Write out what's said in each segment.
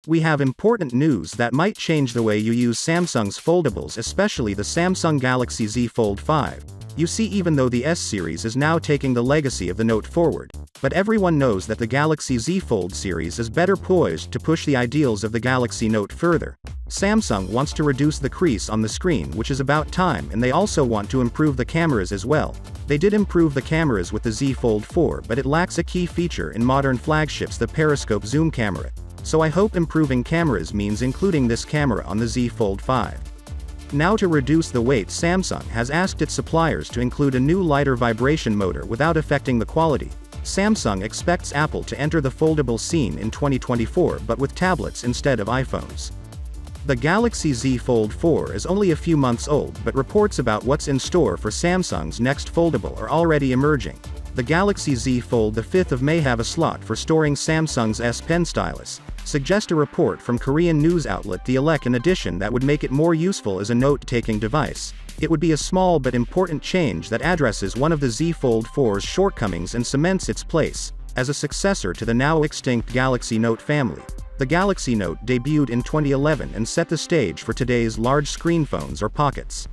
We have important news that might change the way you use Samsung's foldables, especially the Samsung Galaxy Z Fold 5. You see, even though the S series is now taking the legacy of the Note forward, but everyone knows that the Galaxy Z Fold series is better poised to push the ideals of the Galaxy Note further. Samsung wants to reduce the crease on the screen, which is about time, and they also want to improve the cameras as well. They did improve the cameras with the Z Fold 4, but it lacks a key feature in modern flagships, the periscope zoom camera. So I hope improving cameras means including this camera on the Z Fold 5. Now, to reduce the weight, Samsung has asked its suppliers to include a new lighter vibration motor without affecting the quality. Samsung expects Apple to enter the foldable scene in 2024, but with tablets instead of iPhones. The Galaxy Z Fold 4 is only a few months old, but reports about what's in store for Samsung's next foldable are already emerging. The Galaxy Z Fold, the 5th of May, have a slot for storing Samsung's S Pen stylus. Suggest a report from Korean news outlet The Elekan Edition that would make it more useful as a note-taking device. It would be a small but important change that addresses one of the Z Fold 4's shortcomings and cements its place as a successor to the now extinct Galaxy Note family. The Galaxy Note debuted in 2011 and set the stage for today's large-screen phones or pockets.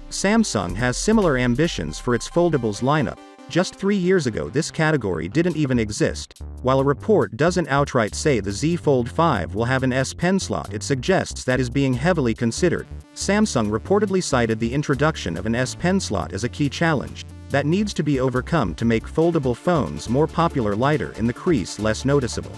Samsung has similar ambitions for its foldables lineup. Just 3 years ago, this category didn't even exist. While a report doesn't outright say the Z Fold 5 will have an S Pen slot, it suggests that is being heavily considered. Samsung reportedly cited the introduction of an S Pen slot as a key challenge that needs to be overcome to make foldable phones more popular, lighter in the crease, less noticeable.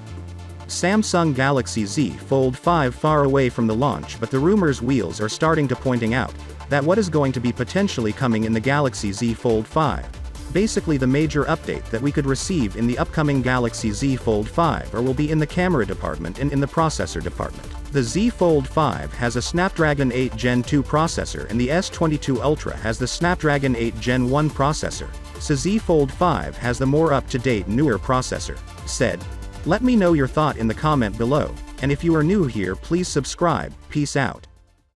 Samsung Galaxy Z Fold 5 far away from the launch, but the rumors wheels are starting to pointing out that what is going to be potentially coming in the Galaxy Z Fold 5. Basically, the major update that we could receive in the upcoming Galaxy Z Fold 5 or will be in the camera department and in the processor department. The Z Fold 5 has a Snapdragon 8 Gen 2 processor, and the S22 Ultra has the Snapdragon 8 Gen 1 processor. So Z Fold 5 has the more up-to-date, newer processor. Said. Let me know your thought in the comment below, and if you are new here, please subscribe. Peace out.